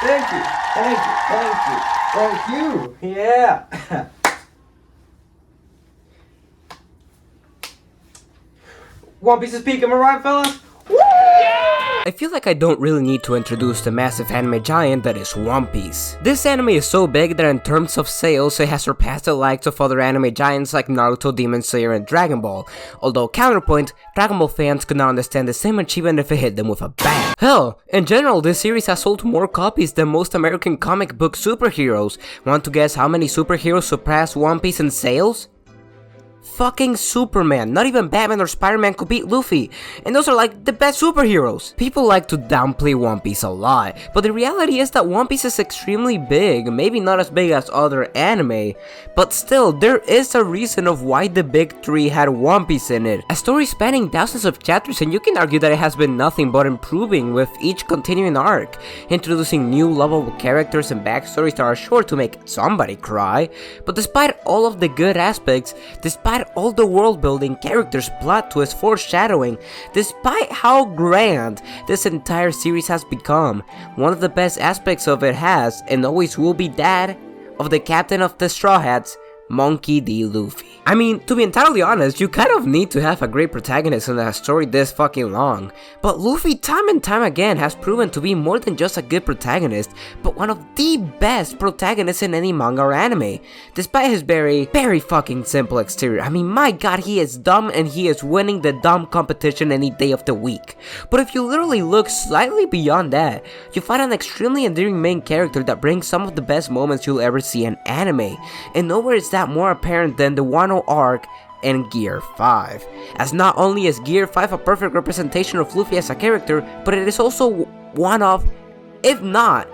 Thank you. Thank you. Thank you. Thank you. Yeah. One Piece is peak, am I right, fellas? I feel like I don't really need to introduce the massive anime giant that is One Piece. This anime is so big that in terms of sales, it has surpassed the likes of other anime giants like Naruto, Demon Slayer, and Dragon Ball. Although, counterpoint, Dragon Ball fans could not understand the same achievement if it hit them with a bang. Hell, in general, this series has sold more copies than most American comic book superheroes. Want to guess how many superheroes surpass One Piece in sales? Fucking Superman. Not even Batman or Spider-Man could beat Luffy, and those are like the best superheroes. People like to downplay One Piece a lot, but the reality is that One Piece is extremely big, maybe not as big as other anime, but still, there is a reason of why the big three had One Piece in it. A story spanning thousands of chapters, and you can argue that it has been nothing but improving with each continuing arc, introducing new lovable characters and backstories that are sure to make somebody cry. But despite all of the good aspects, despite all the world building, characters, plot twists, foreshadowing, despite how grand this entire series has become, one of the best aspects of it has, and always will be, that of the captain of the Straw Hats, Monkey D. Luffy. I mean, to be entirely honest, you kind of need to have a great protagonist in a story this fucking long, but Luffy time and time again has proven to be more than just a good protagonist, but one of the best protagonists in any manga or anime, despite his very fucking simple exterior. I mean, my god, he is dumb and he is winning the dumb competition any day of the week. But if you literally look slightly beyond that, you find an extremely endearing main character that brings some of the best moments you'll ever see in anime, and nowhere is that more apparent than the Wano arc in Gear 5, as not only is Gear 5 a perfect representation of Luffy as a character, but it is also one of, if not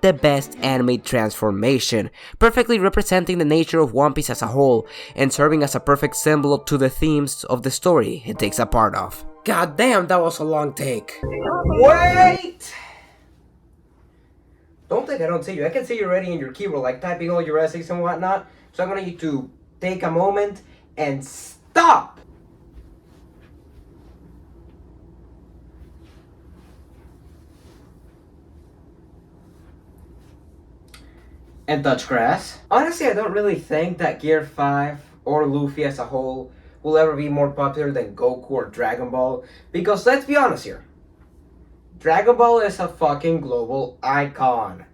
the best anime transformation, perfectly representing the nature of One Piece as a whole, and serving as a perfect symbol to the themes of the story it takes a part of. God damn, that was a long take. Wait! Don't think I don't see you. I can see you already in your keyboard, like typing all your essays and whatnot. So I'm gonna need to take a moment and stop! And touch grass. Honestly, I don't really think that Gear 5 or Luffy as a whole will ever be more popular than Goku or Dragon Ball. Because let's be honest here. Dragon Ball is a fucking global icon.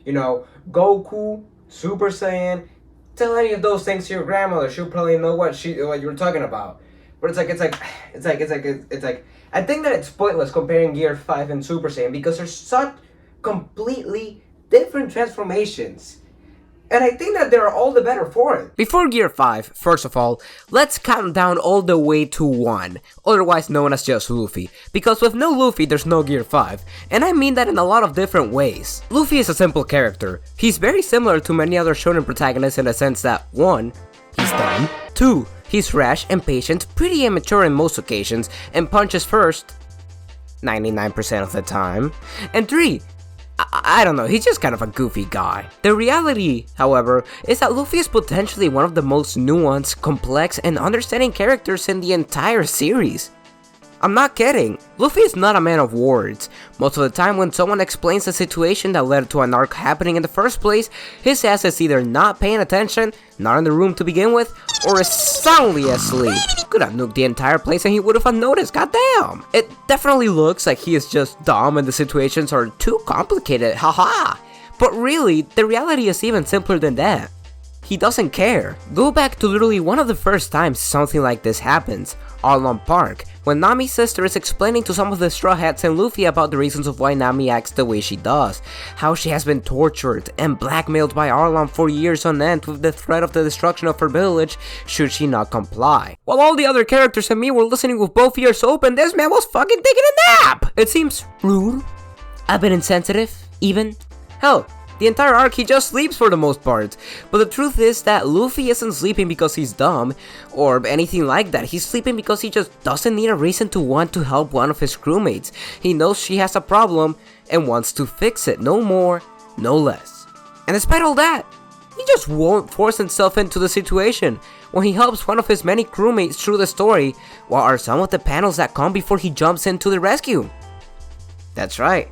You know, Goku, Super Saiyan, tell any of those things to your grandmother, she'll probably know what you were talking about. But it's like, I think that it's pointless comparing Gear 5 and Super Saiyan because they're such completely different transformations. And I think that they're all the better for it. Before Gear 5, first of all, let's count down all the way to 1, otherwise known as just Luffy, because with no Luffy there's no Gear 5, and I mean that in a lot of different ways. Luffy is a simple character. He's very similar to many other shonen protagonists in the sense that 1, he's dumb, 2, he's rash, impatient, pretty immature in most occasions, and punches first 99% of the time, and 3, I don't know, he's just kind of a goofy guy. The reality, however, is that Luffy is potentially one of the most nuanced, complex, and understanding characters in the entire series. I'm not kidding. Luffy is not a man of words. Most of the time when someone explains the situation that led to an arc happening in the first place, his ass is either not paying attention, not in the room to begin with, or is soundly asleep. Could have nuked the entire place and he would have noticed, goddamn. It definitely looks like he is just dumb and the situations are too complicated, haha. But really, the reality is even simpler than that. He doesn't care. Go back to literally one of the first times something like this happens, Arlong Park, when Nami's sister is explaining to some of the Straw Hats and Luffy about the reasons of why Nami acts the way she does, how she has been tortured and blackmailed by Arlong for years on end with the threat of the destruction of her village should she not comply. While all the other characters and me were listening with both ears open, this man was fucking taking a nap! It seems rude, a bit insensitive, even. Hell, the entire arc he just sleeps for the most part, but the truth is that Luffy isn't sleeping because he's dumb, or anything like that. He's sleeping because he just doesn't need a reason to want to help one of his crewmates. He knows she has a problem and wants to fix it, no more, no less. And despite all that, he just won't force himself into the situation when he helps one of his many crewmates through the story. What are some of the panels that come before he jumps into the rescue? That's right.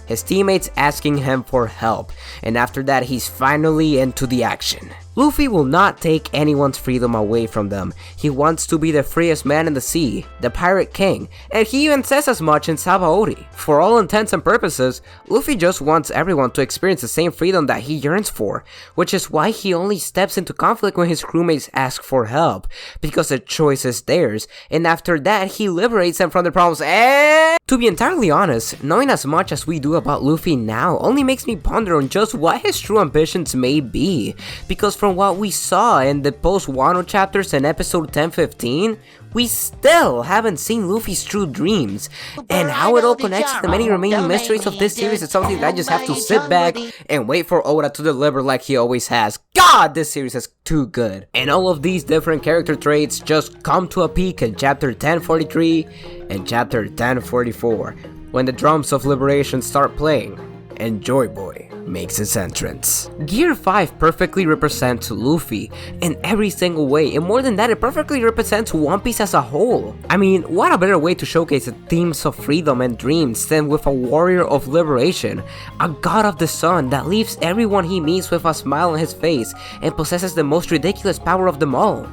his teammates asking him for help, and after that he's finally into the action. Luffy will not take anyone's freedom away from them. He wants to be the freest man in the sea, the Pirate King, and he even says as much in Sabaody. For all intents and purposes, Luffy just wants everyone to experience the same freedom that he yearns for, which is why he only steps into conflict when his crewmates ask for help, because the choice is theirs, and after that he liberates them from their problems. And to be entirely honest, knowing as much as we do about Luffy now only makes me ponder on just what his true ambitions may be, because from what we saw in the post-Wano chapters in episode 10-15, we still haven't seen Luffy's true dreams, and how it all connects to the many remaining mysteries of this series is something that I just have to sit back and wait for Oda to deliver like he always has. God, this series is too good. And all of these different character traits just come to a peak in chapter 1043 and chapter 1044, when the drums of liberation start playing and Joy Boy makes his entrance. Gear 5 perfectly represents Luffy in every single way, and more than that, it perfectly represents One Piece as a whole. I mean, what a better way to showcase the themes of freedom and dreams than with a warrior of liberation, a god of the sun that leaves everyone he meets with a smile on his face and possesses the most ridiculous power of them all: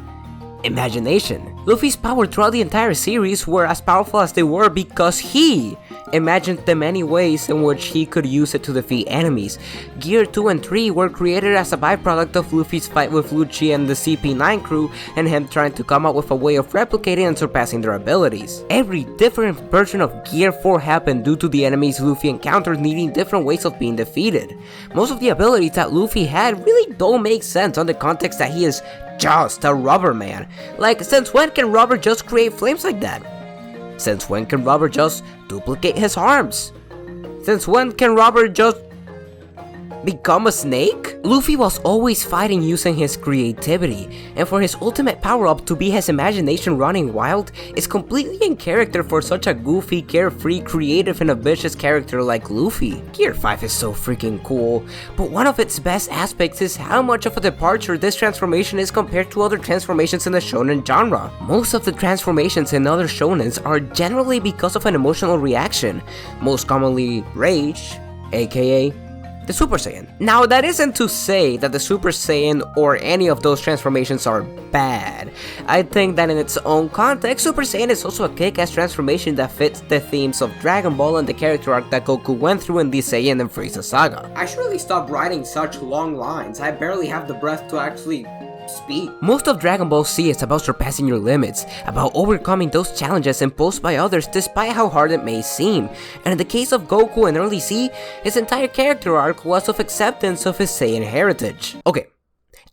imagination. Luffy's power throughout the entire series were as powerful as they were because he imagined the many ways in which he could use it to defeat enemies. Gear 2 and 3 were created as a byproduct of Luffy's fight with Lucci and the CP9 crew, and him trying to come up with a way of replicating and surpassing their abilities. Every different version of Gear 4 happened due to the enemies Luffy encountered needing different ways of being defeated. Most of the abilities that Luffy had really don't make sense on the context that he is just a rubber man. Like, since when can rubber just create flames like that? Since when can rubber just duplicate his arms? Since when can rubber just become a snake? Luffy was always fighting using his creativity, and for his ultimate power-up to be his imagination running wild is completely in character for such a goofy, carefree, creative, and ambitious character like Luffy. Gear 5 is so freaking cool, but one of its best aspects is how much of a departure this transformation is compared to other transformations in the shonen genre. Most of the transformations in other shonens are generally because of an emotional reaction, most commonly rage, aka the Super Saiyan. Now, that isn't to say that the Super Saiyan or any of those transformations are bad. I think that in its own context, Super Saiyan is also a kick-ass transformation that fits the themes of Dragon Ball and the character arc that Goku went through in the Saiyan and Frieza saga. I should really stop writing such long lines. I barely have the breath to actually speak. Most of Dragon Ball Z is about surpassing your limits, about overcoming those challenges imposed by others despite how hard it may seem, and in the case of Goku in early Z, his entire character arc was of acceptance of his Saiyan heritage. Okay,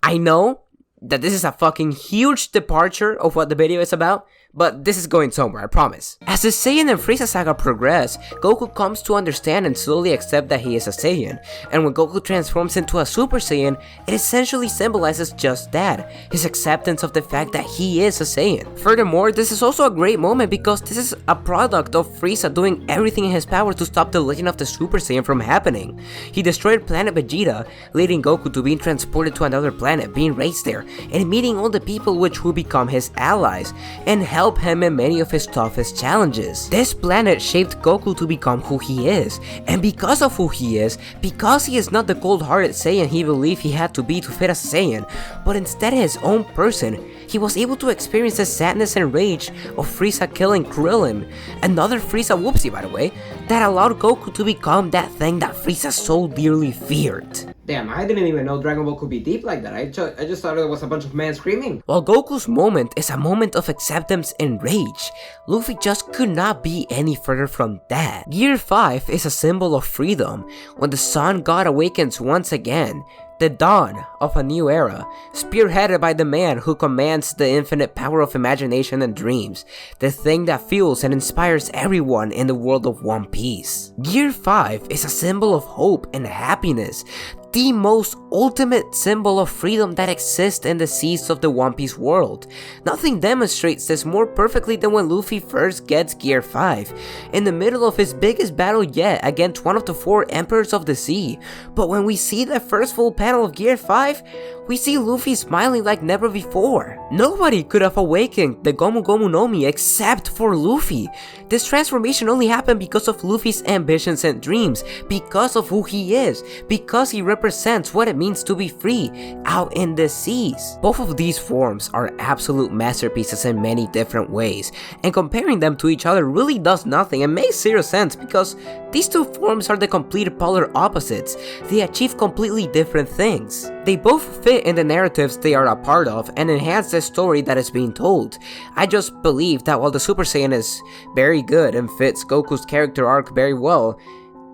I know that this is a fucking huge departure of what the video is about, but this is going somewhere, I promise. As the Saiyan and Frieza saga progress, Goku comes to understand and slowly accept that he is a Saiyan, and when Goku transforms into a Super Saiyan, it essentially symbolizes just that, his acceptance of the fact that he is a Saiyan. Furthermore, this is also a great moment because this is a product of Frieza doing everything in his power to stop the Legend of the Super Saiyan from happening. He destroyed planet Vegeta, leading Goku to being transported to another planet, being raised there, and meeting all the people which will become his allies, and help him in many of his toughest challenges. This planet shaped Goku to become who he is, and because of who he is, because he is not the cold-hearted Saiyan he believed he had to be to fit as a Saiyan, but instead his own person, he was able to experience the sadness and rage of Frieza killing Krillin, another Frieza whoopsie by the way, that allowed Goku to become that thing that Frieza so dearly feared. Damn, I didn't even know Dragon Ball could be deep like that. I just thought it was a bunch of men screaming. While Goku's moment is a moment of acceptance and rage, Luffy just could not be any further from that. Gear 5 is a symbol of freedom. When the Sun God awakens once again, the dawn of a new era, spearheaded by the man who commands the infinite power of imagination and dreams, the thing that fuels and inspires everyone in the world of One Piece. Gear 5 is a symbol of hope and happiness. the most ultimate symbol of freedom that exists in the seas of the One Piece world. Nothing demonstrates this more perfectly than when Luffy first gets Gear 5, in the middle of his biggest battle yet against one of the 4 Emperors of the Sea. But when we see the first full panel of Gear 5, we see Luffy smiling like never before. Nobody could have awakened the Gomu Gomu no Mi except for Luffy. This transformation only happened because of Luffy's ambitions and dreams, because of who he is, because he represents what it means to be free out in the seas. Both of these forms are absolute masterpieces in many different ways, and comparing them to each other really does nothing and makes zero sense because these two forms are the complete polar opposites. They achieve completely different things. They both fit in the narratives they are a part of and enhance the story that is being told. I just believe that while the Super Saiyan is very good and fits Goku's character arc very well,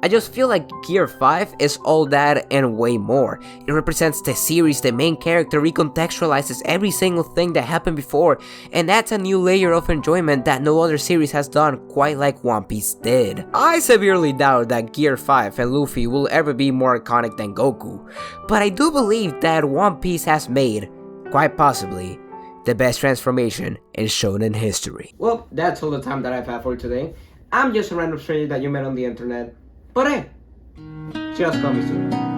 I just feel like Gear 5 is all that and way more. It represents the series, the main character recontextualizes every single thing that happened before, and adds a new layer of enjoyment that no other series has done quite like One Piece did. I severely doubt that Gear 5 and Luffy will ever be more iconic than Goku, but I do believe that One Piece has made, quite possibly, the best transformation in Shonen history. Well, that's all the time that I've had for today. I'm just a random stranger that you met on the internet. But hey, just call me soon.